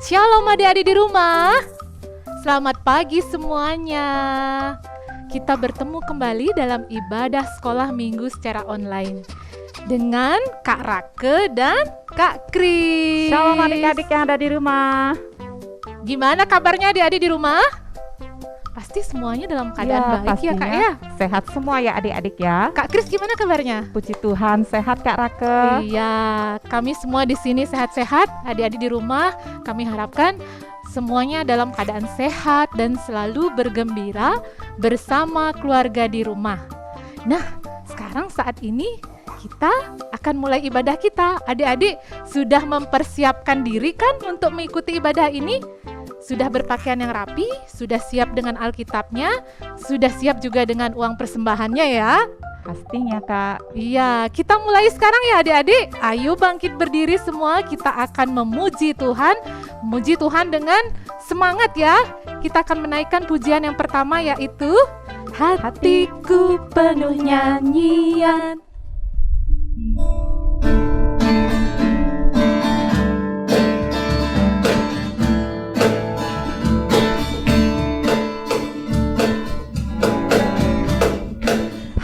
Shalom adik-adik di rumah. Selamat pagi semuanya. Kita bertemu kembali dalam ibadah sekolah minggu secara online dengan Kak Rake dan Kak Kris. Shalom adik-adik yang ada di rumah. Gimana kabarnya adik-adik di rumah? Pasti semuanya dalam keadaan baik ya Kak ya? Sehat semua ya adik-adik ya. Kak Kris gimana kabarnya? Puji Tuhan sehat Kak Rake. Iya, kami semua di sini sehat-sehat. Adik-adik di rumah, kami harapkan semuanya dalam keadaan sehat dan selalu bergembira bersama keluarga di rumah. Nah, sekarang saat ini kita akan mulai ibadah kita. Adik-adik sudah mempersiapkan diri kan untuk mengikuti ibadah ini? Sudah berpakaian yang rapi, sudah siap dengan Alkitabnya, sudah siap juga dengan uang persembahannya ya? Pastinya Kak. Iya, kita mulai sekarang ya adik-adik. Ayo bangkit berdiri semua, kita akan memuji Tuhan. Memuji Tuhan dengan semangat ya. Kita akan menaikkan pujian yang pertama yaitu Hatiku penuh nyanyian.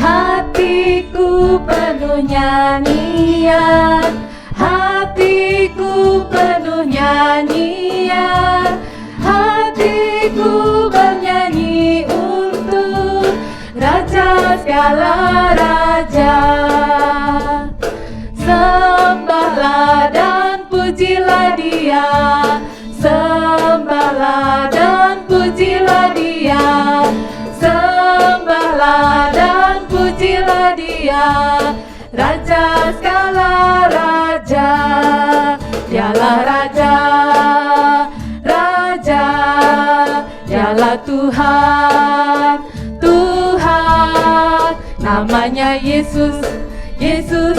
Hatiku penuh nyanyian, hatiku penuh nyanyian, hatiku bernyanyi untuk Raja segala raja. Sembahlah dan pujilah Dia, sembahlah dan pujilah Dia, sembahlah dan pujilah Dia, Raja segala raja. Dialah Raja, Raja, Dialah Tuhan, Tuhan. Namanya Yesus, Yesus,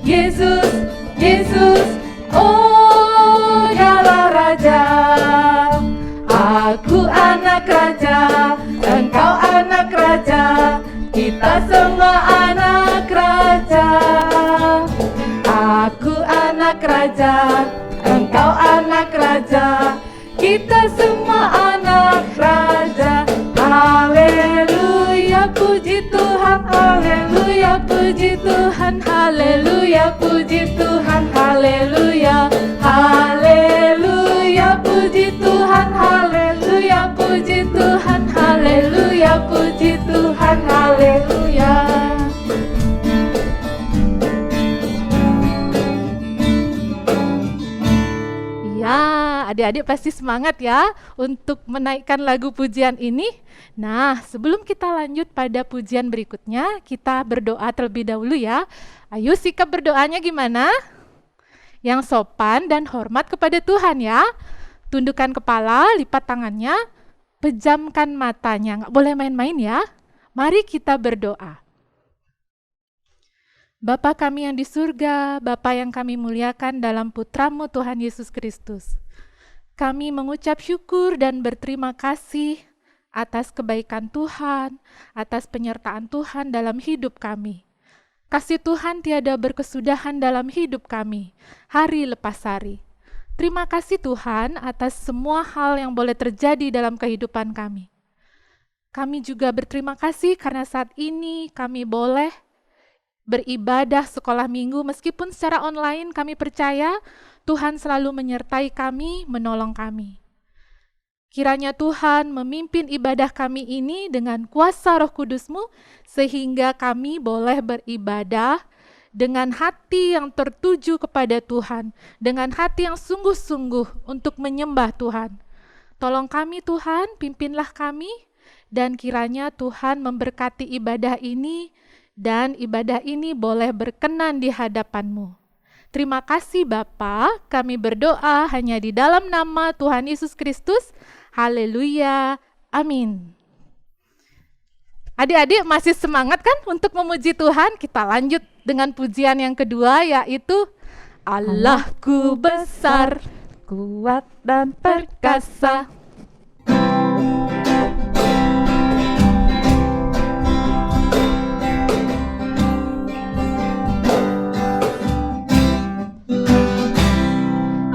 Yesus, Yesus. Oh, Dialah Raja. Aku anak raja, engkau anak raja, kita semua anak raja. Aku anak raja, engkau anak raja, kita semua anak raja. Haleluya, puji Tuhan, haleluya, puji Tuhan, haleluya, puji Tuhan, haleluya, haleluya, puji Tuhan, haleluya, puji Tuhan, haleluya, puji Tuhan, haleluya. Ya, adik-adik pasti semangat ya untuk menaikkan lagu pujian ini. Nah, sebelum kita lanjut pada pujian berikutnya, kita berdoa terlebih dahulu ya. Ayo sikap berdoanya gimana? Yang sopan dan hormat kepada Tuhan ya. Tundukkan kepala, lipat tangannya, pejamkan matanya. Nggak boleh main-main ya. Mari kita berdoa. Bapa kami yang di surga, Bapa yang kami muliakan dalam Putra-Mu Tuhan Yesus Kristus. Kami mengucap syukur dan berterima kasih atas kebaikan Tuhan, atas penyertaan Tuhan dalam hidup kami. Kasih Tuhan tiada berkesudahan dalam hidup kami, hari lepas hari. Terima kasih Tuhan atas semua hal yang boleh terjadi dalam kehidupan kami. Kami juga berterima kasih karena saat ini kami boleh beribadah sekolah minggu meskipun secara online. Kami percaya Tuhan selalu menyertai kami, menolong kami. Kiranya Tuhan memimpin ibadah kami ini dengan kuasa Roh Kudus-Mu sehingga kami boleh beribadah dengan hati yang tertuju kepada Tuhan, dengan hati yang sungguh-sungguh untuk menyembah Tuhan. Tolong kami Tuhan, pimpinlah kami, dan kiranya Tuhan memberkati ibadah ini, dan ibadah ini boleh berkenan di hadapan-Mu. Terima kasih Bapa, kami berdoa hanya di dalam nama Tuhan Yesus Kristus. Haleluya, amin. Adik-adik masih semangat kan untuk memuji Tuhan? Kita lanjut dengan pujian yang kedua yaitu Allahku besar, Kuat dan perkasa.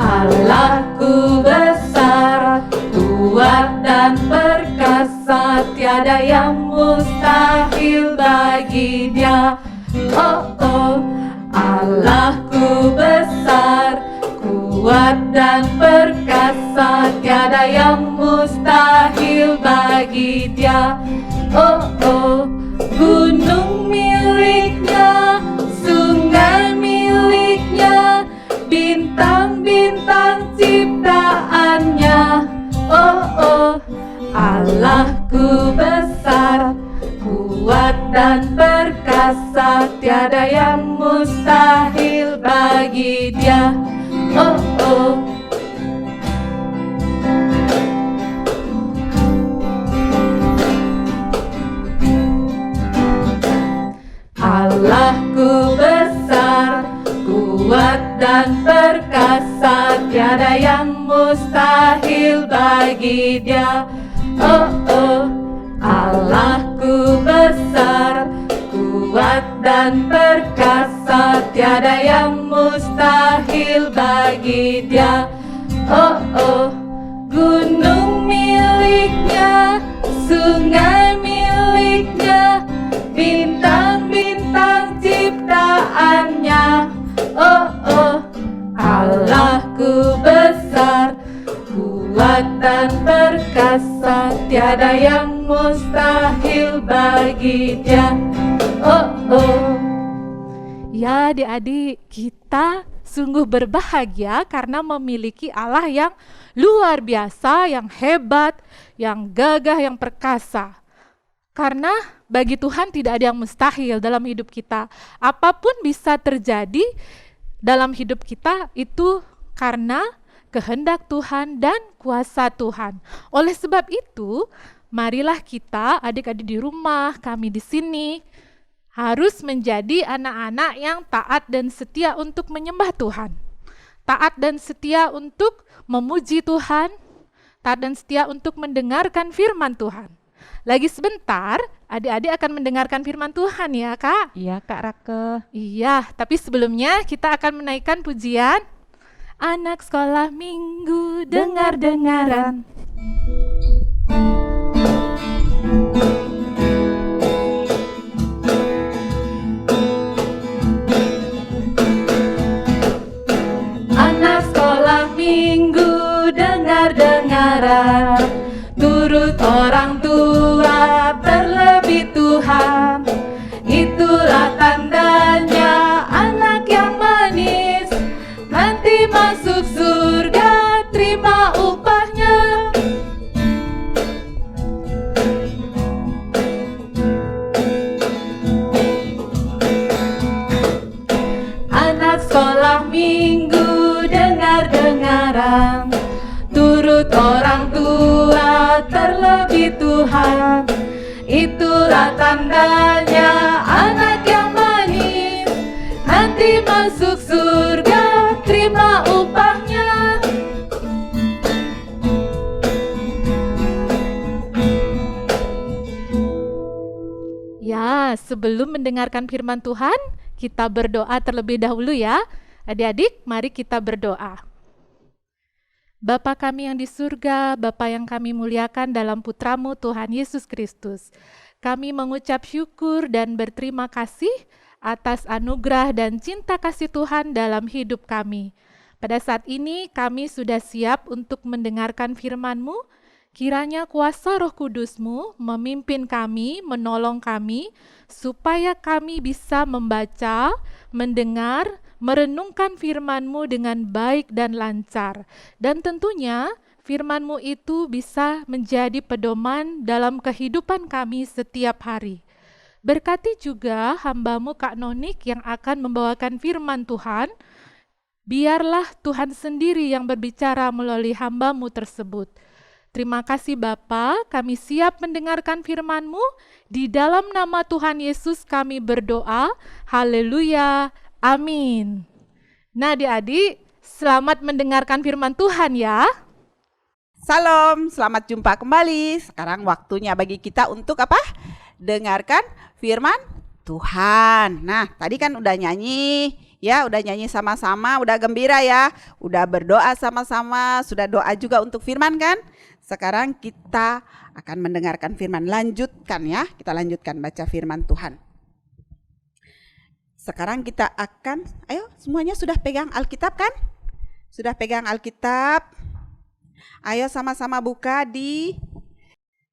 Allahku besar. tiada yang mustahil bagi Dia. Oh oh, Allahku besar, kuat dan perkasa, tiada yang mustahil bagi Dia. Oh oh, gunung miliknya, sungai miliknya, bintang-bintang ciptaannya. Oh oh, Allahku besar, kuat dan perkasa, tiada yang mustahil bagi Dia. Oh oh, Allahku besar, kuat dan perkasa, tiada yang mustahil bagi Dia. Oh oh, Allahku besar, kuat dan perkasa, tiada yang mustahil bagi Dia. Oh oh, gunung miliknya, sungai miliknya, bintang-bintang ciptaannya. Oh oh, Allahku besar, kuat dan perkasa, tiada yang mustahil bagi Dia. Oh oh. Ya adik-adik, kita sungguh berbahagia karena memiliki Allah yang luar biasa, yang hebat, yang gagah, yang perkasa. Karena bagi Tuhan tidak ada yang mustahil dalam hidup kita. Apapun bisa terjadi dalam hidup kita itu karena kehendak Tuhan dan kuasa Tuhan. Oleh sebab itu, marilah kita adik-adik di rumah, kami di sini, harus menjadi anak-anak yang taat dan setia untuk menyembah Tuhan. Taat dan setia untuk memuji Tuhan, taat dan setia untuk mendengarkan firman Tuhan. Lagi sebentar, adik-adik akan mendengarkan firman Tuhan ya Kak? Iya Kak Rake. Iya, tapi sebelumnya kita akan menaikkan pujian Anak Sekolah Minggu Dengar-dengaran. Anak sekolah minggu dengar-dengaran, turut orang tua terlebih Tuhan. Itulah tandanya anak yang manis, nanti masuk surga terima upahnya. Anak sekolah minggu dengar-dengaran, turut orang tua terlebih Tuhan. Itulah tandanya anak yang manis, nanti masuk surga terima upahnya. Ya, sebelum mendengarkan firman Tuhan, kita berdoa terlebih dahulu ya. Adik-adik, mari kita berdoa. Bapa kami yang di surga, Bapa yang kami muliakan dalam Putra-Mu Tuhan Yesus Kristus, kami mengucap syukur dan berterima kasih atas anugerah dan cinta kasih Tuhan dalam hidup kami. Pada saat ini kami sudah siap untuk mendengarkan firman-Mu. Kiranya kuasa Roh Kudus-Mu memimpin kami, menolong kami, supaya kami bisa membaca, mendengar, merenungkan firman-Mu dengan baik dan lancar. Dan tentunya firman-Mu itu bisa menjadi pedoman dalam kehidupan kami setiap hari. Berkati juga hamba-Mu Kak Nonik yang akan membawakan firman Tuhan. Biarlah Tuhan sendiri yang berbicara melalui hamba-Mu tersebut. Terima kasih Bapa, kami siap mendengarkan firman-Mu. Di dalam nama Tuhan Yesus kami berdoa. Haleluya. Amin. Nah adik-adik, selamat mendengarkan firman Tuhan ya. Salam, selamat jumpa kembali. Sekarang waktunya bagi kita untuk apa? Dengarkan firman Tuhan. Nah, tadi kan udah nyanyi, ya, udah nyanyi sama-sama, udah gembira ya, udah berdoa sama-sama, sudah doa juga untuk firman kan? sekarang kita akan mendengarkan firman. Lanjutkan ya, kita lanjutkan baca firman Tuhan. Sekarang kita akan, ayo semuanya sudah pegang Alkitab kan? Sudah pegang Alkitab? Ayo sama-sama buka di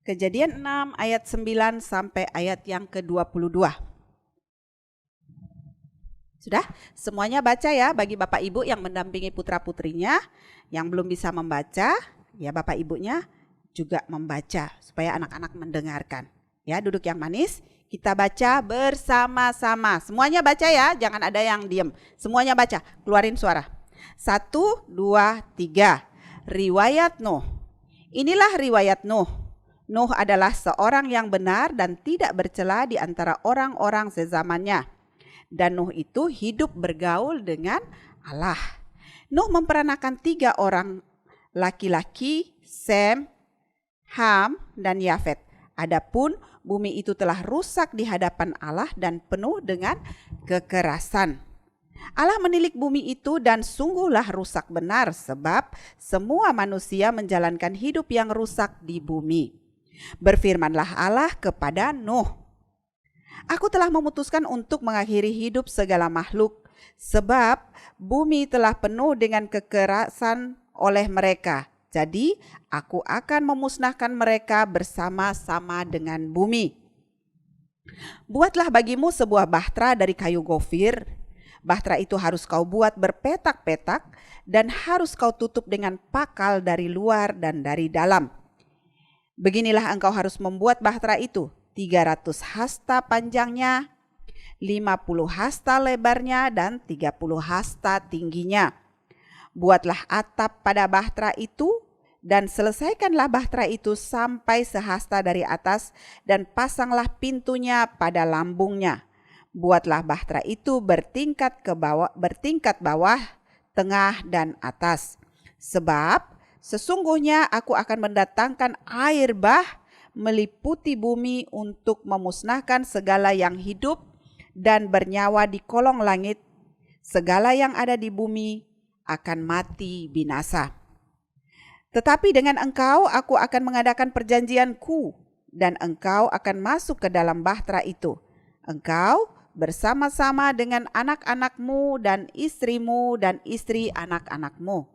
Kejadian 6 ayat 9 sampai ayat yang ke-22. Sudah? Semuanya baca ya, bagi Bapak Ibu yang mendampingi putra-putrinya. Yang belum bisa membaca, ya Bapak Ibunya juga membaca supaya anak-anak mendengarkan. Ya, duduk yang manis, kita baca bersama-sama. Semuanya baca ya, jangan ada yang diem. Semuanya baca, keluarin suara. 1, 2, 3. Riwayat Nuh. Inilah riwayat Nuh. Nuh adalah seorang yang benar dan tidak bercela di antara orang-orang sezamannya. Dan Nuh itu hidup bergaul dengan Allah. Nuh memperanakan 3 orang laki-laki, Sem, Ham, dan Yafet. Adapun bumi itu telah rusak di hadapan Allah dan penuh dengan kekerasan. Allah menilik bumi itu dan sungguhlah rusak benar sebab semua manusia menjalankan hidup yang rusak di bumi. Berfirmanlah Allah kepada Nuh, Aku telah memutuskan untuk mengakhiri hidup segala makhluk, sebab bumi telah penuh dengan kekerasan oleh mereka. Jadi aku akan memusnahkan mereka bersama-sama dengan bumi. Buatlah bagimu sebuah bahtera dari kayu gofir. Bahtera itu harus kau buat berpetak-petak dan harus kau tutup dengan pakal dari luar dan dari dalam. Beginilah engkau harus membuat bahtera itu. 300 hasta panjangnya, 50 hasta lebarnya, dan 30 hasta tingginya. Buatlah atap pada bahtera itu dan selesaikanlah bahtera itu sampai sehasta dari atas dan pasanglah pintunya pada lambungnya. Buatlah bahtera itu bertingkat bawah, tengah, dan atas. Sebab sesungguhnya aku akan mendatangkan air bah meliputi bumi untuk memusnahkan segala yang hidup dan bernyawa di kolong langit. Segala yang ada di bumi akan mati binasa. Tetapi dengan engkau aku akan mengadakan perjanjianku dan engkau akan masuk ke dalam bahtera itu. Engkau bersama-sama dengan anak-anakmu dan istrimu dan istri anak-anakmu.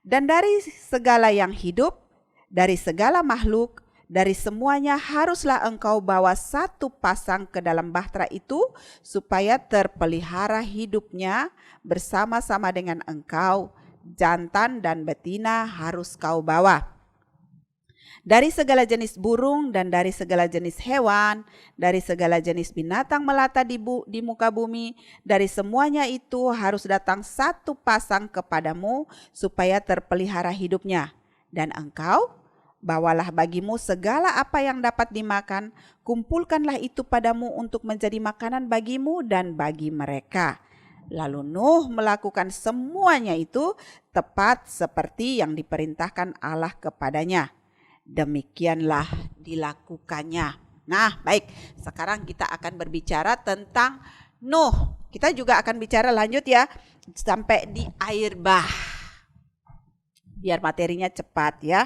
Dan dari segala yang hidup, dari segala makhluk, dari semuanya haruslah engkau bawa 1 pasang ke dalam bahtera itu supaya terpelihara hidupnya bersama-sama dengan engkau. Jantan dan betina harus kau bawa. Dari segala jenis burung dan dari segala jenis hewan, dari segala jenis binatang melata di muka bumi, dari semuanya itu harus datang 1 pasang kepadamu supaya terpelihara hidupnya. Dan engkau bawalah bagimu segala apa yang dapat dimakan, kumpulkanlah itu padamu untuk menjadi makanan bagimu dan bagi mereka. Lalu Nuh melakukan semuanya itu tepat seperti yang diperintahkan Allah kepadanya. Demikianlah dilakukannya. Nah, baik. Sekarang kita akan berbicara tentang Nuh. Kita juga akan bicara lanjut ya sampai di air bah. Biar materinya cepat ya.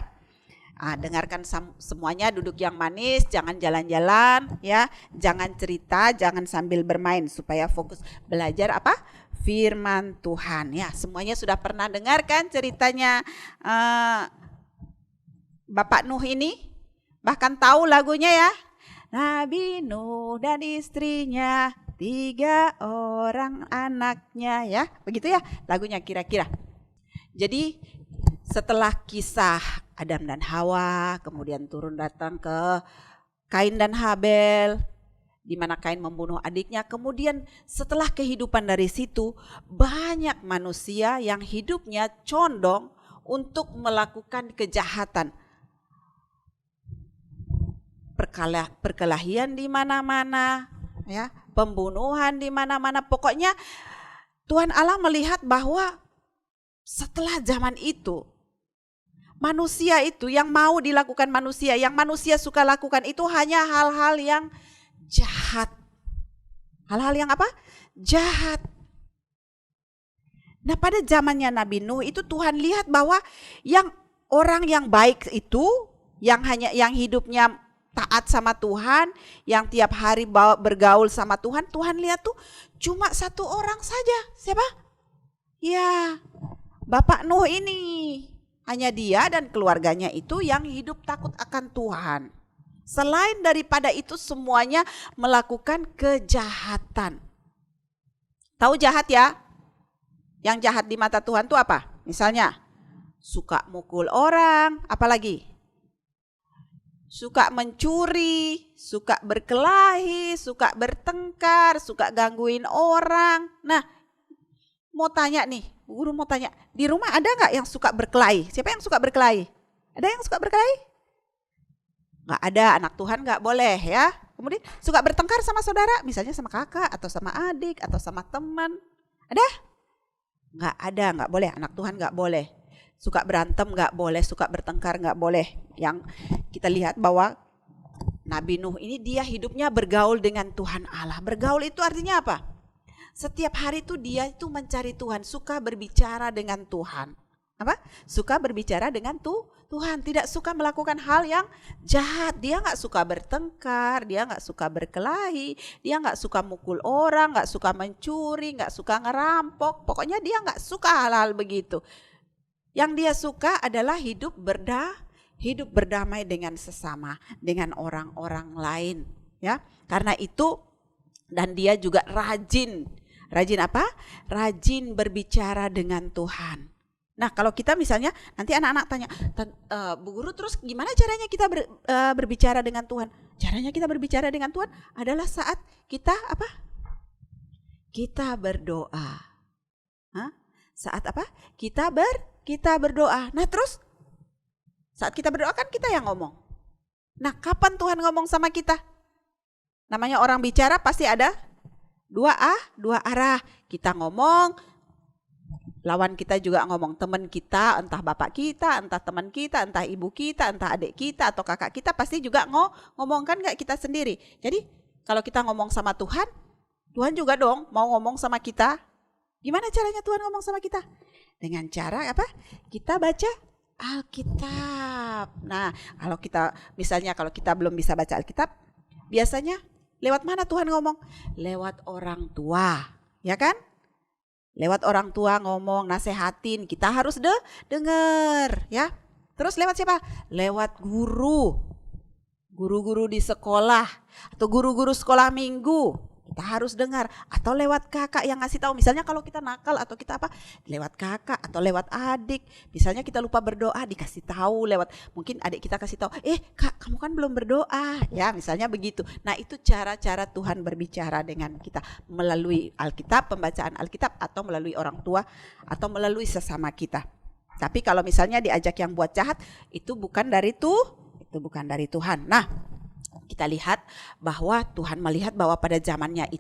Dengarkan semuanya, duduk yang manis, jangan jalan-jalan ya, jangan cerita, jangan sambil bermain supaya fokus belajar apa? Firman Tuhan ya. Semuanya sudah pernah dengarkan ceritanya Bapak Nuh ini? Bahkan tahu lagunya ya. Nabi Nuh dan istrinya, 3 orang anaknya ya. Begitu ya lagunya kira-kira. Jadi setelah kisah Adam dan Hawa, kemudian turun datang ke Kain dan Habel, di mana Kain membunuh adiknya. Kemudian setelah kehidupan dari situ, banyak manusia yang hidupnya condong untuk melakukan kejahatan. Perkelahian di mana-mana, ya, pembunuhan di mana-mana. Pokoknya Tuhan Allah melihat bahwa setelah zaman itu, manusia itu yang mau dilakukan manusia, yang manusia suka lakukan itu hanya hal-hal yang jahat. Hal-hal yang apa? Jahat. Nah, pada zamannya Nabi Nuh itu Tuhan lihat bahwa yang orang yang baik itu yang hidupnya taat sama Tuhan, yang tiap hari bergaul sama Tuhan, Tuhan lihat tuh cuma satu orang saja. Siapa? Ya, Bapak Nuh ini. Hanya dia dan keluarganya itu yang hidup takut akan Tuhan. Selain daripada itu semuanya melakukan kejahatan. Tahu jahat ya? Yang jahat di mata Tuhan tuh apa? Misalnya suka mukul orang, apalagi? Suka mencuri, suka berkelahi, suka bertengkar, suka gangguin orang. Nah, mau tanya nih, guru mau tanya, di rumah ada nggak yang suka berkelahi? Siapa yang suka berkelahi? Ada yang suka berkelahi? Nggak ada, anak Tuhan nggak boleh ya. Kemudian suka bertengkar sama saudara, misalnya sama kakak atau sama adik atau sama teman. Ada? Nggak ada, nggak boleh, anak Tuhan nggak boleh. Suka berantem nggak boleh, suka bertengkar nggak boleh. Yang kita lihat bahwa Nabi Nuh ini dia hidupnya bergaul dengan Tuhan Allah. Bergaul itu artinya apa? Setiap hari itu dia itu mencari Tuhan, suka berbicara dengan Tuhan. Apa? Suka berbicara dengan Tuhan, tidak suka melakukan hal yang jahat. Dia nggak suka bertengkar, dia nggak suka berkelahi, dia nggak suka mukul orang, nggak suka mencuri, nggak suka ngerampok. Pokoknya dia nggak suka hal-hal begitu. Yang dia suka adalah hidup berdamai dengan sesama, dengan orang-orang lain, ya. Karena itu dan dia juga rajin apa? Rajin berbicara dengan Tuhan. Nah, kalau kita misalnya nanti anak-anak tanya, Bu Guru, terus gimana caranya kita berbicara dengan Tuhan? Caranya kita berbicara dengan Tuhan adalah saat kita apa? Kita berdoa. Hah? Saat apa? Kita berdoa. Nah, terus saat kita berdoa kan kita yang ngomong. Nah, kapan Tuhan ngomong sama kita? Namanya orang bicara pasti ada dua arah. Kita ngomong, lawan kita juga ngomong, teman kita, entah bapak kita, entah teman kita, entah ibu kita, entah adik kita atau kakak kita pasti juga ngomong, kan nggak kita sendiri. Jadi kalau kita ngomong sama Tuhan, Tuhan juga dong mau ngomong sama kita. Gimana caranya Tuhan ngomong sama kita? Dengan cara apa? Kita baca Alkitab. Nah, kalau kita belum bisa baca Alkitab, biasanya lewat mana Tuhan ngomong? Lewat orang tua, ya kan? Lewat orang tua ngomong, nasehatin, kita harus denger, ya. Terus lewat siapa? Lewat guru-guru di sekolah atau guru-guru sekolah minggu. Kita harus dengar, atau lewat kakak yang ngasih tahu. Misalnya kalau kita nakal atau kita apa, lewat kakak atau lewat adik. Misalnya kita lupa berdoa, dikasih tahu lewat, mungkin adik kita kasih tahu, kak kamu kan belum berdoa, ya misalnya begitu. Nah, itu cara-cara Tuhan berbicara dengan kita melalui Alkitab, pembacaan Alkitab, atau melalui orang tua, atau melalui sesama kita. Tapi kalau misalnya diajak yang buat jahat, itu bukan dari Tuhan. Nah, kita lihat bahwa Tuhan melihat bahwa pada zamannya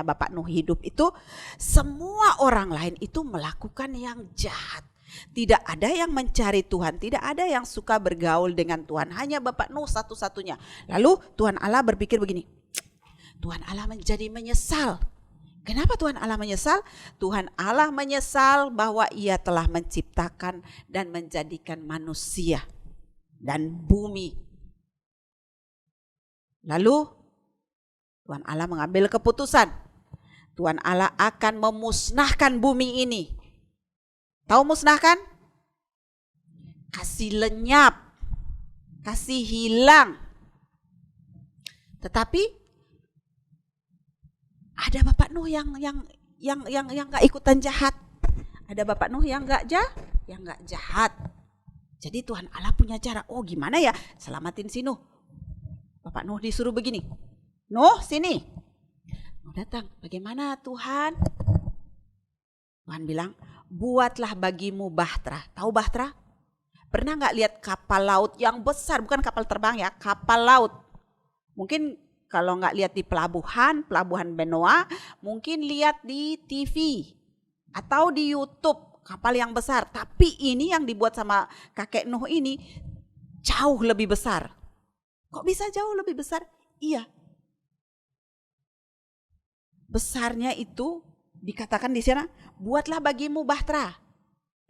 Bapak Nuh hidup itu, semua orang lain itu melakukan yang jahat. Tidak ada yang mencari Tuhan, tidak ada yang suka bergaul dengan Tuhan, hanya Bapak Nuh satu-satunya. Lalu Tuhan Allah berpikir begini, Tuhan Allah menjadi menyesal. Kenapa Tuhan Allah menyesal? Tuhan Allah menyesal bahwa Ia telah menciptakan dan menjadikan manusia dan bumi. Lalu Tuhan Allah mengambil keputusan. Tuhan Allah akan memusnahkan bumi ini. Tahu musnahkan? Kasih lenyap, kasih hilang. Tetapi ada Bapak Nuh yang nggak ikutan jahat. Ada Bapak Nuh yang nggak jahat. Jadi Tuhan Allah punya cara. Oh, gimana ya? Selamatin si Nuh. Bapak Nuh disuruh begini, Nuh sini. Nuh datang, bagaimana Tuhan? Tuhan bilang, buatlah bagimu bahtera. Tahu bahtera? Pernah nggak lihat kapal laut yang besar, bukan kapal terbang ya, kapal laut. Mungkin kalau nggak lihat di pelabuhan Benoa, mungkin lihat di TV atau di YouTube, kapal yang besar. Tapi ini yang dibuat sama kakek Nuh ini jauh lebih besar. Kok bisa jauh lebih besar? Iya. Besarnya itu dikatakan di sana, buatlah bagimu bahtera.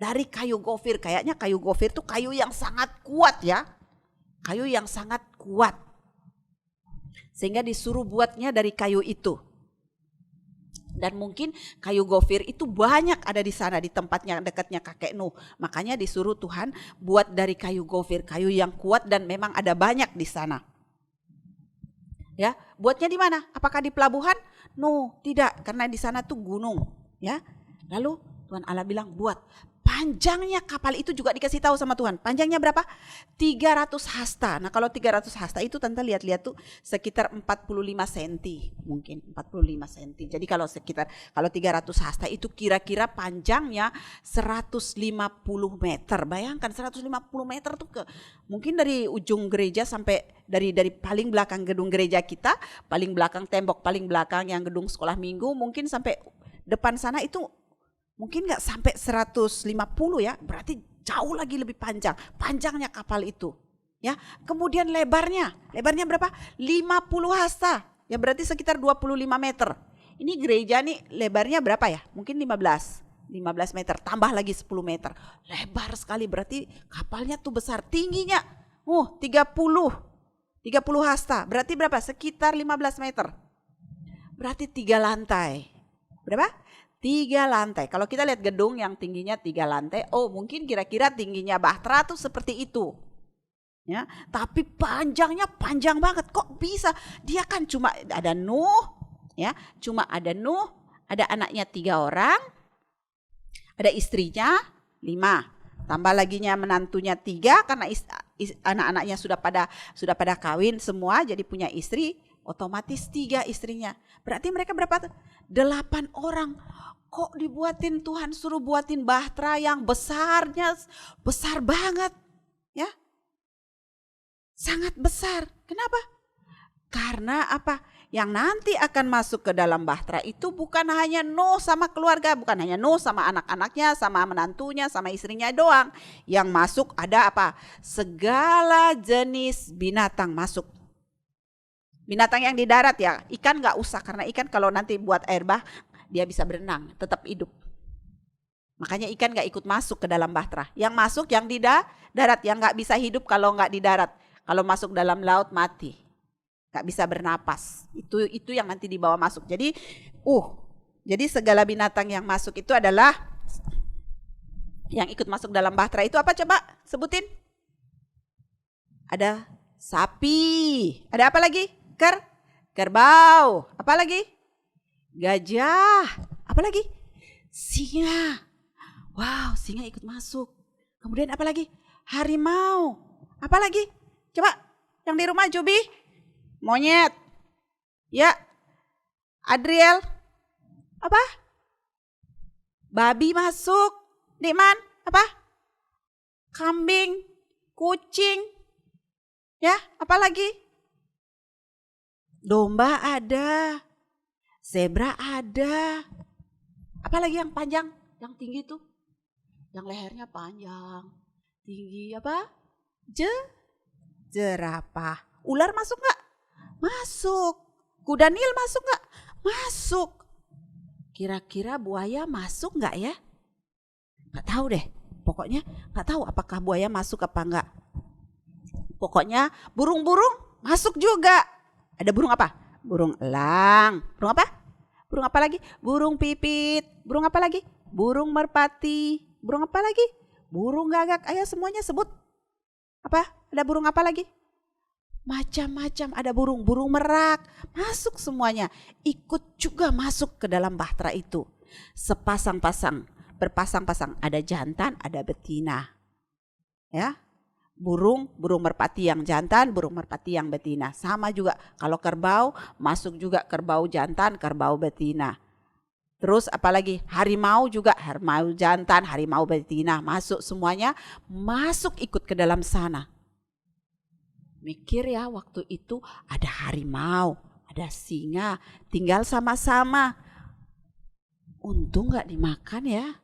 dari kayu gofir. Kayaknya kayu gofir itu kayu yang sangat kuat ya. Kayu yang sangat kuat. Sehingga disuruh buatnya dari kayu itu. Dan mungkin kayu gofir itu banyak ada di sana, di tempatnya dekatnya kakek Nuh. Makanya disuruh Tuhan buat dari kayu gofir, kayu yang kuat dan memang ada banyak di sana. Ya, buatnya di mana? Apakah di pelabuhan? No, tidak, karena di sana tuh gunung, ya. Lalu Tuhan Allah bilang buat. Panjangnya kapal itu juga dikasih tahu sama Tuhan. Panjangnya berapa? 300 hasta. Nah, kalau 300 hasta itu Tante lihat-lihat tuh sekitar 45 cm, mungkin 45 cm. Jadi kalau 300 hasta itu kira-kira panjangnya 150 meter. Bayangkan 150 meter tuh mungkin dari ujung gereja sampai dari paling belakang gedung gereja kita, paling belakang tembok, paling belakang yang gedung sekolah minggu, mungkin sampai depan sana itu mungkin nggak sampai 150 ya, berarti jauh lagi lebih panjangnya kapal itu. Ya, kemudian lebarnya berapa? 50 hasta, ya berarti sekitar 25 meter. Ini gereja nih lebarnya berapa ya? Mungkin 15 meter, tambah lagi 10 meter. Lebar sekali, berarti kapalnya tuh besar. Tingginya 30 hasta, berarti berapa? Sekitar 15 meter. Berarti 3 lantai. Berapa? 3 lantai. Kalau kita lihat gedung yang tingginya 3 lantai, mungkin kira-kira tingginya Bahtera tuh seperti itu. Ya, tapi panjangnya panjang banget. Kok bisa? Dia kan cuma ada Nuh, ya, ada anaknya 3 orang, ada istrinya 5, tambah laginya menantunya 3 karena anak-anaknya sudah pada kawin semua, jadi punya istri, otomatis 3 istrinya. Berarti mereka berapa? 8 orang. Kok dibuatin Tuhan suruh buatin Bahtera yang besar banget, ya? Sangat besar. Kenapa? Karena apa? Yang nanti akan masuk ke dalam Bahtera itu bukan hanya Nuh sama keluarga, bukan hanya Nuh sama anak-anaknya, sama menantunya, sama istrinya doang. Yang masuk ada apa? Segala jenis binatang masuk. Binatang yang di darat ya, ikan gak usah, karena ikan kalau nanti buat air bah, dia bisa berenang, tetap hidup. Makanya ikan gak ikut masuk ke dalam Bahtera. Yang masuk yang di darat, yang gak bisa hidup kalau gak di darat. Kalau masuk dalam laut mati, gak bisa bernapas. Itu yang nanti dibawa masuk. Jadi segala binatang yang masuk itu adalah yang ikut masuk dalam Bahtera itu apa coba sebutin? Ada sapi, ada apa lagi? Kerbau, apa lagi? Gajah, apa lagi? Singa. Wow, singa ikut masuk. Kemudian apa lagi? Harimau. Apa lagi? Coba yang di rumah Jobi. Monyet. Ya. Adriel. Apa? Babi masuk. Dikman, apa? Kambing, kucing. Ya, apa lagi? Domba ada. Zebra ada. Apalagi yang panjang, yang tinggi tuh? Yang lehernya panjang, tinggi apa? Jerapah. Ular masuk gak? Masuk. Kuda Nil masuk gak? Masuk. Kira-kira buaya masuk gak ya? Gak tahu deh. Pokoknya gak tahu apakah buaya masuk apa enggak. Pokoknya burung-burung masuk juga. Ada burung apa? Burung elang. Burung apa? Burung apa lagi? Burung pipit. Burung apa lagi? Burung merpati. Burung apa lagi? Burung gagak. Ayo semuanya sebut. Apa? Ada burung apa lagi? Macam-macam ada burung. Burung merak. Masuk semuanya. Ikut juga masuk ke dalam Bahtera itu. Sepasang-pasang. Berpasang-pasang. Ada jantan, ada betina. Ya. Burung merpati yang jantan, burung merpati yang betina. Sama juga kalau kerbau, masuk juga kerbau jantan, kerbau betina. Terus apalagi harimau juga, harimau jantan, harimau betina. Masuk semuanya, masuk ikut ke dalam sana. Mikir ya, waktu itu ada harimau, ada singa, tinggal sama-sama. Untung gak dimakan ya.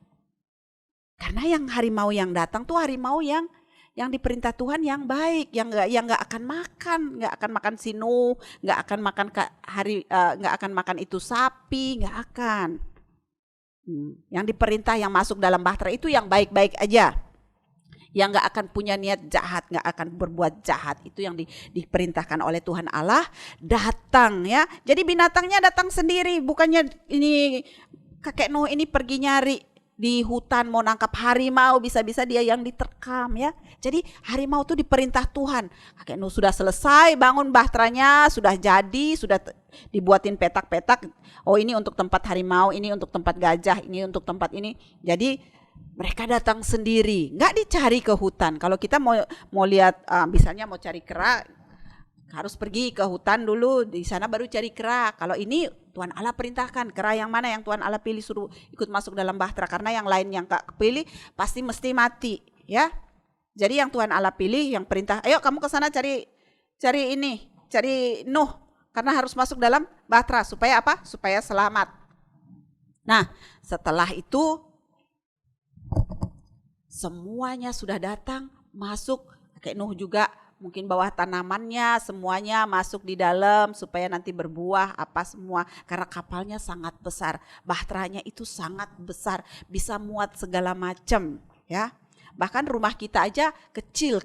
Karena yang harimau yang datang tuh harimau yang diperintah Tuhan yang baik, yang nggak akan makan sinu, nggak akan makan itu sapi, nggak akan. Yang diperintah yang masuk dalam bahtera itu yang baik-baik aja. Yang gak akan punya niat jahat, gak akan berbuat jahat. Itu yang diperintahkan oleh Tuhan Allah datang ya. Jadi binatangnya datang sendiri, bukannya ini kakek Nuh ini pergi nyari di hutan mau nangkap harimau, bisa-bisa dia yang diterkam ya. Jadi harimau itu diperintah Tuhan. Kakek Nuh sudah selesai bangun bahteranya, sudah jadi, sudah dibuatin petak-petak. Oh ini untuk tempat harimau, ini untuk tempat gajah, ini untuk tempat ini. Jadi mereka datang sendiri, nggak dicari ke hutan. Kalau kita mau lihat, misalnya mau cari kera, harus pergi ke hutan dulu, di sana baru cari kera. Kalau ini Tuhan Allah perintahkan, kera yang mana yang Tuhan Allah pilih suruh ikut masuk dalam bahtera. Karena yang lain yang gak kepilih pasti mesti mati, ya. Jadi yang Tuhan Allah pilih, yang perintah, ayo kamu ke sana cari Nuh, karena harus masuk dalam bahtera. Supaya apa? Supaya selamat. Nah, setelah itu semuanya sudah datang, masuk. Kakek Nuh juga mungkin bawah tanamannya, semuanya masuk di dalam supaya nanti berbuah apa semua. Karena kapalnya sangat besar, bahteranya itu sangat besar, bisa muat segala macam ya. Bahkan rumah kita aja kecil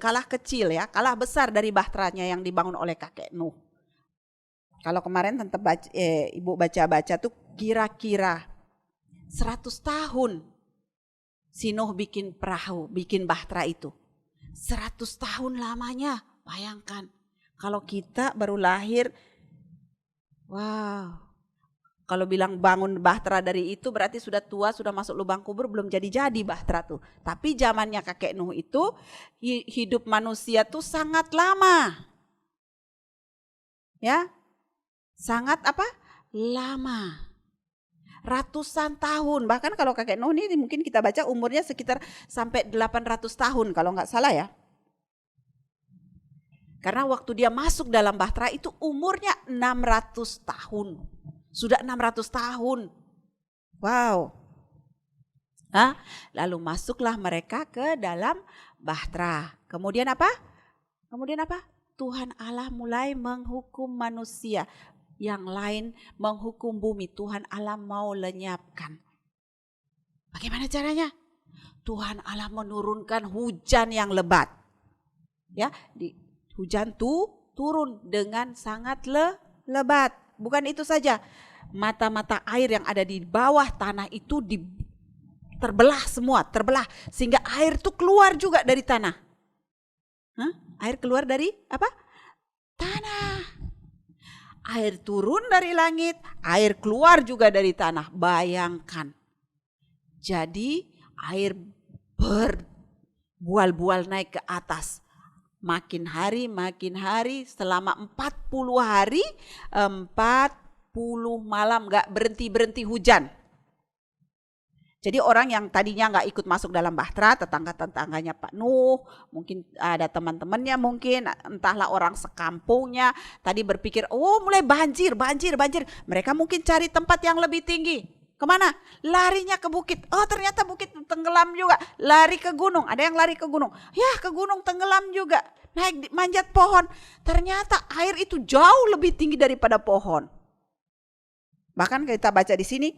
ya, kalah besar dari bahteranya yang dibangun oleh kakek Nuh. Kalau kemarin ibu baca-baca tuh kira-kira 100 tahun si Nuh bikin perahu, bikin bahtera itu. 100 tahun lamanya, bayangkan. Kalau kita baru lahir, wow. Kalau bilang bangun bahtera dari itu berarti sudah tua, sudah masuk lubang kubur, belum jadi bahtera tuh. Tapi zamannya kakek Nuh itu, hidup manusia tuh sangat lama. Ya, sangat apa? Lama. Ratusan tahun, bahkan kalau kakek Nuh ini mungkin kita baca umurnya sekitar sampai 800 tahun kalau nggak salah ya. Karena waktu dia masuk dalam bahtera itu umurnya 600 tahun. Sudah 600 tahun. Wow. Lalu masuklah mereka ke dalam bahtera. Kemudian apa? Tuhan Allah mulai menghukum manusia. Yang lain menghukum bumi. Tuhan Allah mau lenyapkan. Bagaimana caranya? Tuhan Allah menurunkan hujan yang lebat. Ya, hujan turun dengan sangat lebat. Bukan itu saja. Mata-mata air yang ada di bawah tanah itu terbelah semua, sehingga air itu keluar juga dari tanah. Air keluar dari apa? Tanah. Air turun dari langit, air keluar juga dari tanah. Bayangkan. Jadi air berbual-bual naik ke atas. Makin hari selama 40 hari, 40 malam gak berhenti hujan. Jadi orang yang tadinya gak ikut masuk dalam bahtera, tetangga-tetangganya Pak Nuh, mungkin ada teman-temannya, mungkin entahlah orang sekampungnya, tadi berpikir, oh mulai banjir. Mereka mungkin cari tempat yang lebih tinggi. Kemana? Larinya ke bukit. Oh ternyata bukit tenggelam juga. Lari ke gunung, ada yang lari ke gunung. Ya ke gunung tenggelam juga. Naik manjat pohon. Ternyata air itu jauh lebih tinggi daripada pohon. Bahkan kita baca di sini,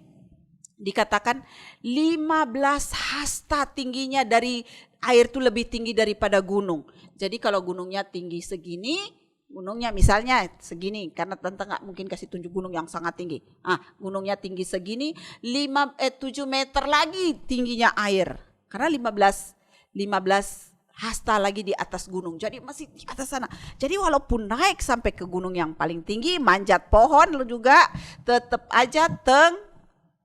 dikatakan 15 hasta tingginya dari air itu lebih tinggi daripada gunung. Jadi kalau gunungnya tinggi segini, gunungnya misalnya segini, karena tante nggak mungkin kasih tunjuk gunung yang sangat tinggi. Gunungnya tinggi segini, 7 meter lagi tingginya air. Karena 15 hasta lagi di atas gunung. Jadi masih di atas sana. Jadi walaupun naik sampai ke gunung yang paling tinggi, manjat pohon lu juga tetap aja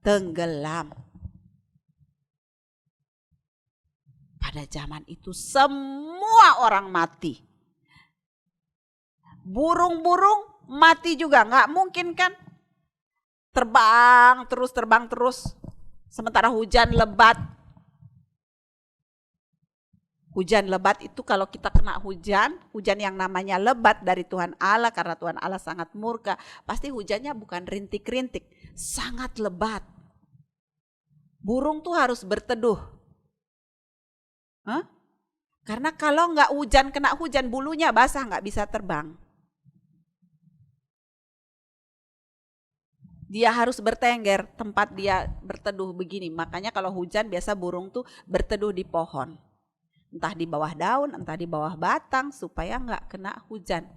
tenggelam. Pada zaman itu semua orang mati. Burung-burung mati juga, nggak mungkin kan? Terbang terus. Sementara hujan lebat. Hujan lebat itu kalau kita kena hujan yang namanya lebat dari Tuhan Allah, karena Tuhan Allah sangat murka, pasti hujannya bukan rintik-rintik, sangat lebat. Burung tuh harus berteduh. Karena kalau nggak hujan, kena hujan, bulunya basah, nggak bisa terbang. Dia harus bertengger tempat dia berteduh begini. Makanya kalau hujan biasa burung tuh berteduh di pohon. Entah di bawah daun, entah di bawah batang supaya nggak kena hujan.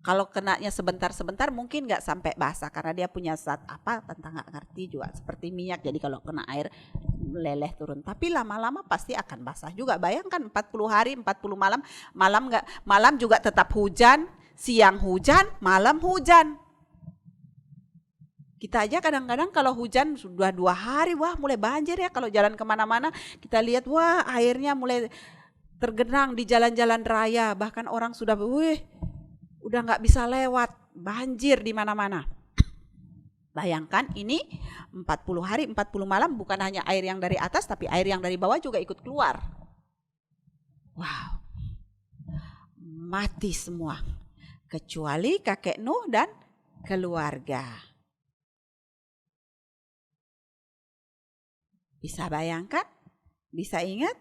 Kalau kenanya sebentar-sebentar mungkin nggak sampai basah karena dia punya zat apa tentang nggak ngerti juga seperti minyak. Jadi kalau kena air meleleh turun. Tapi lama-lama pasti akan basah juga. Bayangkan 40 hari, 40 malam, malam juga tetap hujan, siang hujan, malam hujan. Kita aja kadang-kadang kalau hujan sudah 2 hari, wah mulai banjir ya. Kalau jalan kemana-mana kita lihat wah airnya mulai tergenang di jalan-jalan raya. Bahkan orang sudah udah nggak bisa lewat, banjir di mana-mana. Bayangkan ini 40 hari, 40 malam bukan hanya air yang dari atas tapi air yang dari bawah juga ikut keluar. Wow, mati semua. Kecuali kakek Nuh dan keluarga. Bisa bayangkan? Bisa ingat?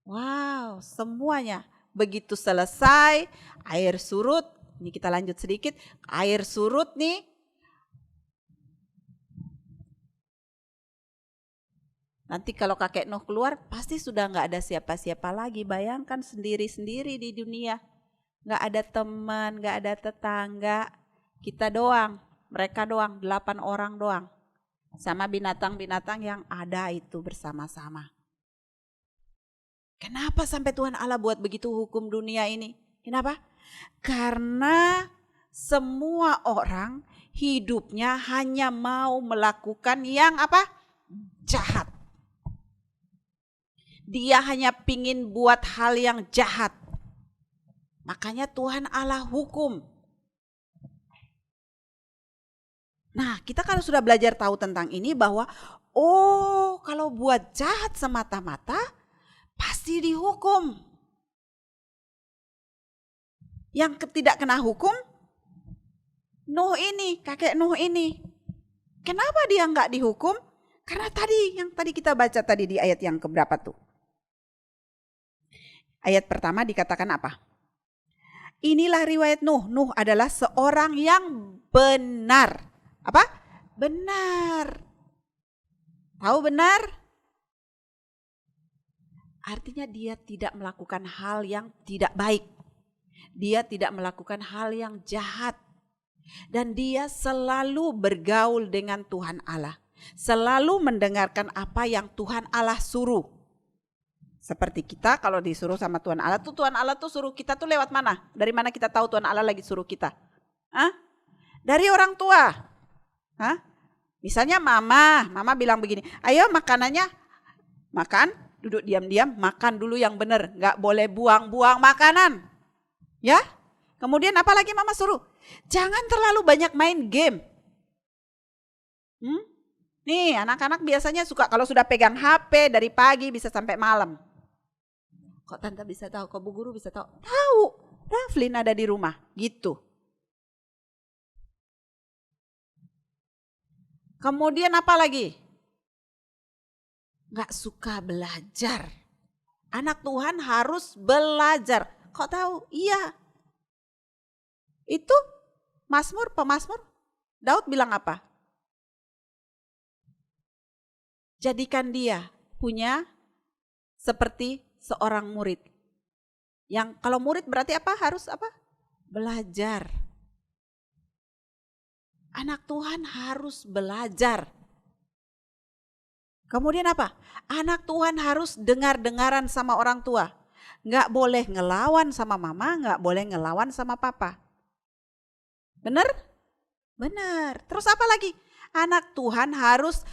Wow, semuanya. Begitu selesai, air surut. Ini kita lanjut sedikit. Air surut nih. Nanti kalau kakek Nuh keluar, pasti sudah nggak ada siapa-siapa lagi. Bayangkan sendiri-sendiri di dunia. Nggak ada teman, nggak ada tetangga. Kita doang, mereka doang, 8 orang doang. Sama binatang-binatang yang ada itu bersama-sama. Kenapa sampai Tuhan Allah buat begitu hukum dunia ini? Kenapa? Karena semua orang hidupnya hanya mau melakukan yang apa? Jahat. Dia hanya pingin buat hal yang jahat. Makanya Tuhan Allah hukum. Nah, kita kalau sudah belajar tahu tentang ini bahwa kalau buat jahat semata-mata pasti dihukum. Yang tidak kena hukum Nuh ini, kakek Nuh ini. Kenapa dia nggak dihukum? Karena yang tadi kita baca tadi di ayat yang keberapa tuh? Ayat pertama dikatakan apa? Inilah riwayat Nuh. Nuh adalah seorang yang benar. Apa? Benar. Tahu benar? Artinya dia tidak melakukan hal yang tidak baik. Dia tidak melakukan hal yang jahat. Dan dia selalu bergaul dengan Tuhan Allah. Selalu mendengarkan apa yang Tuhan Allah suruh. Seperti kita kalau disuruh sama Tuhan Allah tuh, Tuhan Allah tuh suruh kita tuh lewat mana? Dari mana kita tahu Tuhan Allah lagi suruh kita? Dari orang tua. Misalnya mama bilang begini, ayo makanannya, makan, duduk diam-diam, makan dulu yang benar, gak boleh buang-buang makanan. Ya, kemudian apa lagi mama suruh? Jangan terlalu banyak main game. Nih anak-anak biasanya suka kalau sudah pegang HP dari pagi bisa sampai malam. Kok tante bisa tahu, kok bu guru bisa tahu? Tahu, Raflin ada di rumah, gitu. Kemudian apa lagi? Gak suka belajar. Anak Tuhan harus belajar. Kok tahu? Iya. Itu pemazmur, Daud bilang apa? Jadikan dia punya seperti seorang murid. Yang kalau murid berarti apa? Harus apa? Belajar. Anak Tuhan harus belajar. Kemudian apa? Anak Tuhan harus dengar-dengaran sama orang tua. Nggak boleh ngelawan sama mama, nggak boleh ngelawan sama papa. Benar? Benar. Terus apa lagi? Anak Tuhan harus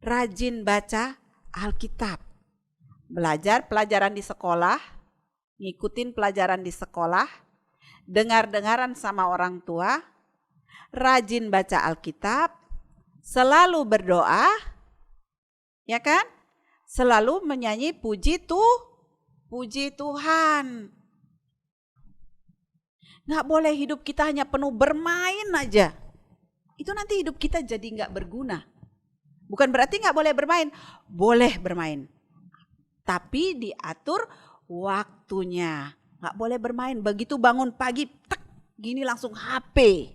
rajin baca Alkitab. Belajar pelajaran di sekolah, ngikutin pelajaran di sekolah, dengar-dengaran sama orang tua, rajin baca Alkitab, selalu berdoa, ya kan? Selalu menyanyi puji Tuhan. Nggak boleh hidup kita hanya penuh bermain aja. Itu nanti hidup kita jadi nggak berguna. Bukan berarti nggak boleh bermain, boleh bermain. Tapi diatur waktunya. Nggak boleh bermain, begitu bangun pagi, gini langsung HP.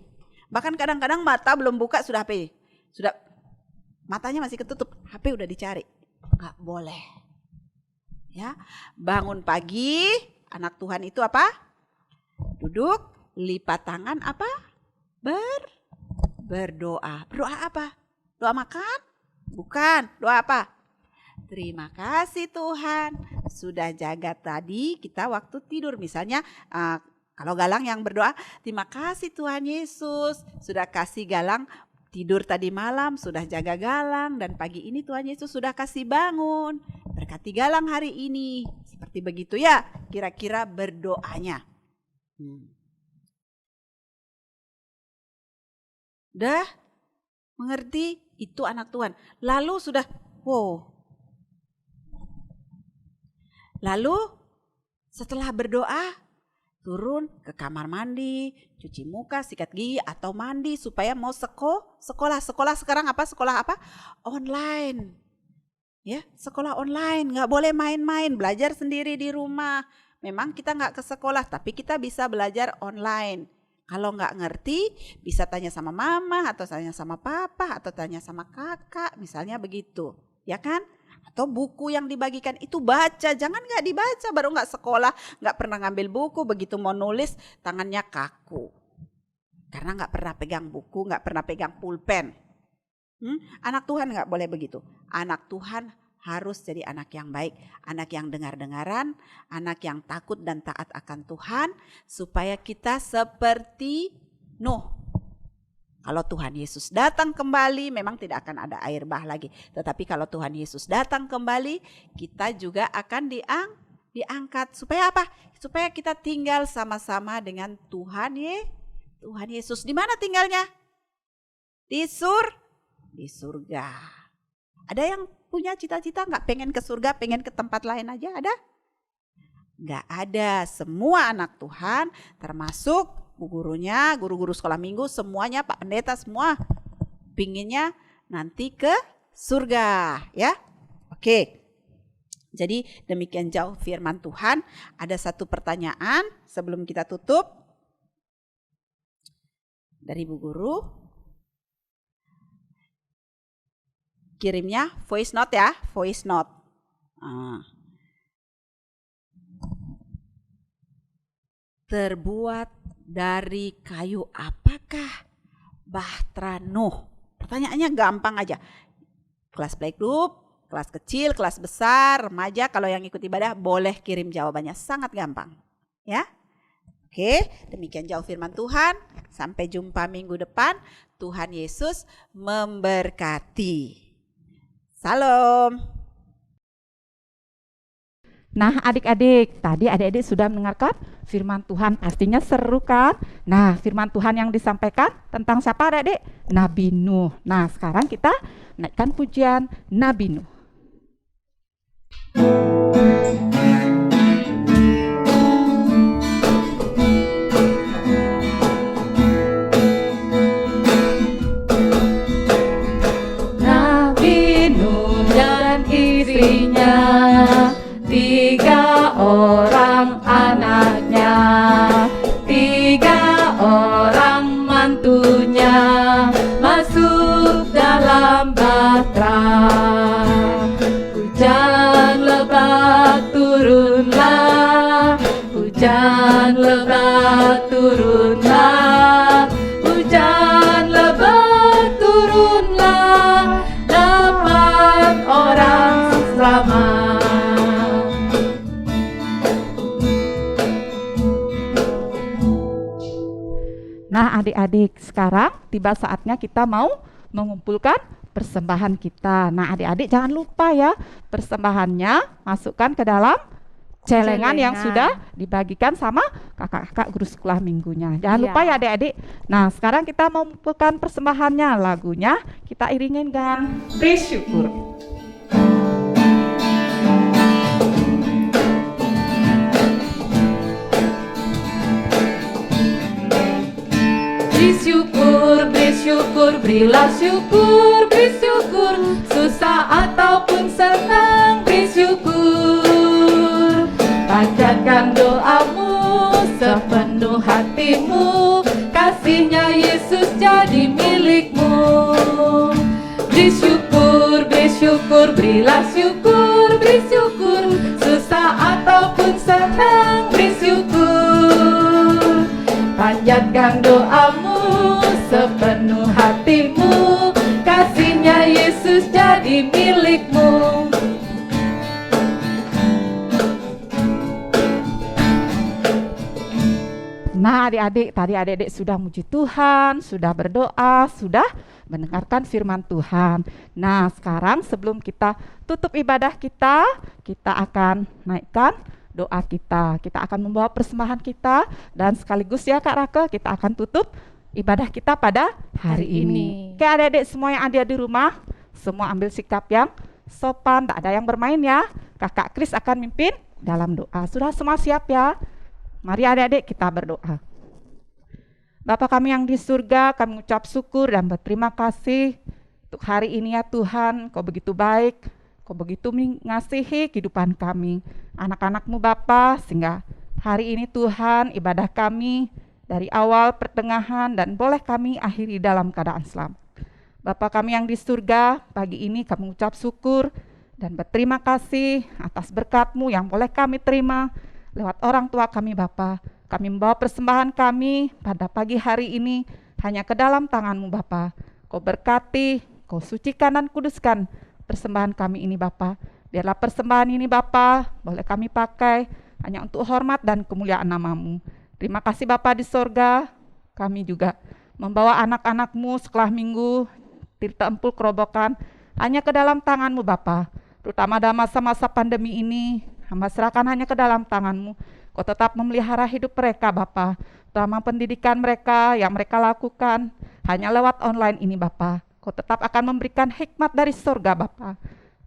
Bahkan kadang-kadang mata belum buka sudah HP. Sudah matanya masih ketutup, HP udah dicari. Nggak boleh. Ya, bangun pagi, anak Tuhan itu apa? Duduk, lipat tangan apa? Berdoa. Berdoa apa? Doa makan? Bukan. Doa apa? Terima kasih Tuhan sudah jaga tadi kita waktu tidur. Misalnya kalau Galang yang berdoa, terima kasih Tuhan Yesus sudah kasih Galang tidur tadi malam, sudah jaga Galang, dan pagi ini Tuhan Yesus sudah kasih bangun. Berkati Galang hari ini. Seperti begitu ya kira-kira berdoanya. Udah mengerti? Itu anak Tuhan. Lalu sudah, Lalu setelah berdoa, turun ke kamar mandi, cuci muka, sikat gigi, atau mandi supaya mau sekolah. Sekolah sekarang apa? Sekolah apa? Online. Ya, sekolah online. Nggak boleh main-main, belajar sendiri di rumah. Memang kita nggak ke sekolah, tapi kita bisa belajar online. Kalau nggak ngerti, bisa tanya sama mama, atau tanya sama papa, atau tanya sama kakak, misalnya begitu. Ya kan? Atau buku yang dibagikan itu baca, jangan nggak dibaca, baru nggak sekolah, nggak pernah ngambil buku, begitu mau nulis tangannya kaku. Karena nggak pernah pegang buku, nggak pernah pegang pulpen. Anak Tuhan nggak boleh begitu. Anak Tuhan harus jadi anak yang baik, anak yang dengar-dengaran, anak yang takut dan taat akan Tuhan, supaya kita seperti Nuh. Kalau Tuhan Yesus datang kembali, memang tidak akan ada air bah lagi. Tetapi kalau Tuhan Yesus datang kembali, kita juga akan diangkat. Supaya apa? Supaya kita tinggal sama-sama dengan Tuhan Yesus. Di mana tinggalnya? Di surga. Ada yang punya cita-cita nggak pengen ke surga, pengen ke tempat lain aja? Ada? Nggak ada. Semua anak Tuhan, termasuk gurunya, guru-guru sekolah minggu, semuanya, Pak Pendeta, semua pinginnya nanti ke surga, ya. Oke. Jadi demikian jauh firman Tuhan. Ada satu pertanyaan sebelum kita tutup dari Bu Guru. Kirimnya voice note ya, voice note. Terbuat dari kayu apakah bahtera Nuh? Pertanyaannya gampang aja. Kelas playgroup, kelas kecil, kelas besar, remaja, kalau yang ikut ibadah boleh kirim jawabannya, sangat gampang. Ya. Oke, demikian jauh firman Tuhan. Sampai jumpa minggu depan. Tuhan Yesus memberkati. Salam. Nah adik-adik, tadi adik-adik sudah mendengarkan firman Tuhan, pastinya seru kan? Nah firman Tuhan yang disampaikan tentang siapa adik-adik? Nabi Nuh. Nah sekarang kita naikkan pujian Nabi Nuh. Nabi Nuh dan istrinya, 3 orang anaknya, 3 orang mantunya, masuk dalam bahtera. Hujan lebat turunlah, hujan lebat turunlah, hujan lebat turunlah, 8 orang selamat. Nah adik-adik, sekarang tiba saatnya kita mau mengumpulkan persembahan kita. Nah adik-adik jangan lupa ya, persembahannya masukkan ke dalam celengan yang sudah dibagikan sama kakak-kakak guru sekolah minggunya. Jangan lupa ya adik-adik. Nah sekarang kita mau mengumpulkan persembahannya, lagunya kita iringin dengan bersyukur. Bersyukur, bersyukur, berilah syukur, bersyukur, susah ataupun senang, bersyukur. Panjatkan doamu sepenuh hatimu, beri syukur, berilah syukur, beri syukur. Susah ataupun senang, beri syukur. Panjatkan doamu sepenuh hatimu, kasihnya Yesus jadi milikmu. Nah adik-adik, tadi adik-adik sudah muji Tuhan, sudah berdoa, sudah mendengarkan firman Tuhan. Nah sekarang sebelum kita tutup ibadah kita akan naikkan doa kita. Kita akan membawa persembahan kita dan sekaligus ya Kak Rake, kita akan tutup ibadah kita pada hari ini. Oke adik-adik semua yang ada di rumah, semua ambil sikap yang sopan, tak ada yang bermain ya. Kakak Kris akan mimpin dalam doa. Sudah semua siap ya? Mari adik-adik kita berdoa. Bapa kami yang di surga, kami ucap syukur dan berterima kasih untuk hari ini ya Tuhan. Kau begitu baik, Kau begitu mengasihi kehidupan kami, anak-anak-Mu Bapa, sehingga hari ini Tuhan ibadah kami dari awal, pertengahan, dan boleh kami akhiri dalam keadaan selamat. Bapa kami yang di surga, pagi ini kami ucap syukur dan berterima kasih atas berkat-Mu yang boleh kami terima lewat orang tua kami Bapa. Kami membawa persembahan kami pada pagi hari ini hanya ke dalam tangan-Mu Bapa. Kau berkati, Kau sucikan dan kuduskan persembahan kami ini Bapa. Biarlah persembahan ini Bapa boleh kami pakai hanya untuk hormat dan kemuliaan nama-Mu. Terima kasih Bapa di sorga. Kami juga membawa anak-anak-Mu sekolah minggu Tirta Empul Kerobokan hanya ke dalam tangan-Mu Bapa. Terutama dalam masa-masa pandemi ini, hamba serahkan hanya ke dalam tangan-Mu. Kau tetap memelihara hidup mereka Bapa, terutama pendidikan mereka yang mereka lakukan hanya lewat online ini Bapa. Kau tetap akan memberikan hikmat dari sorga Bapa.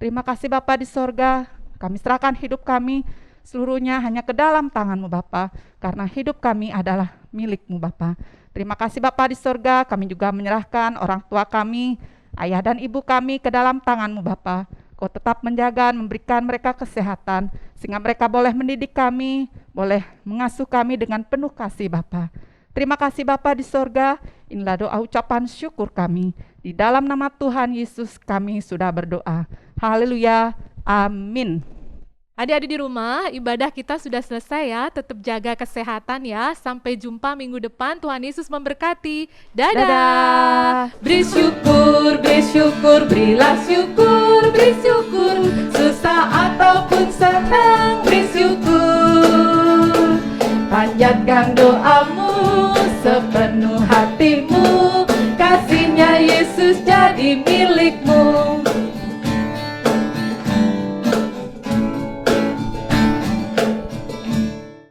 Terima kasih Bapa di sorga, kami serahkan hidup kami seluruhnya hanya ke dalam tangan-Mu Bapa, karena hidup kami adalah milik-Mu Bapa. Terima kasih Bapa di sorga, kami juga menyerahkan orang tua kami, ayah dan ibu kami ke dalam tangan-Mu Bapa. Kau tetap menjaga, memberikan mereka kesehatan, sehingga mereka boleh mendidik kami, boleh mengasuh kami dengan penuh kasih Bapa. Terima kasih Bapa di sorga, inilah doa ucapan syukur kami. Di dalam nama Tuhan Yesus kami sudah berdoa. Haleluya, amin. Adik-adik di rumah, ibadah kita sudah selesai ya. Tetap jaga kesehatan ya. Sampai jumpa minggu depan. Tuhan Yesus memberkati. Dadah. Dadah. Beri syukur, berilah syukur, beri syukur. Susah ataupun senang, beri syukur. Panjatkan doamu sepenuh hatimu, kasihnya Yesus jadi milikmu.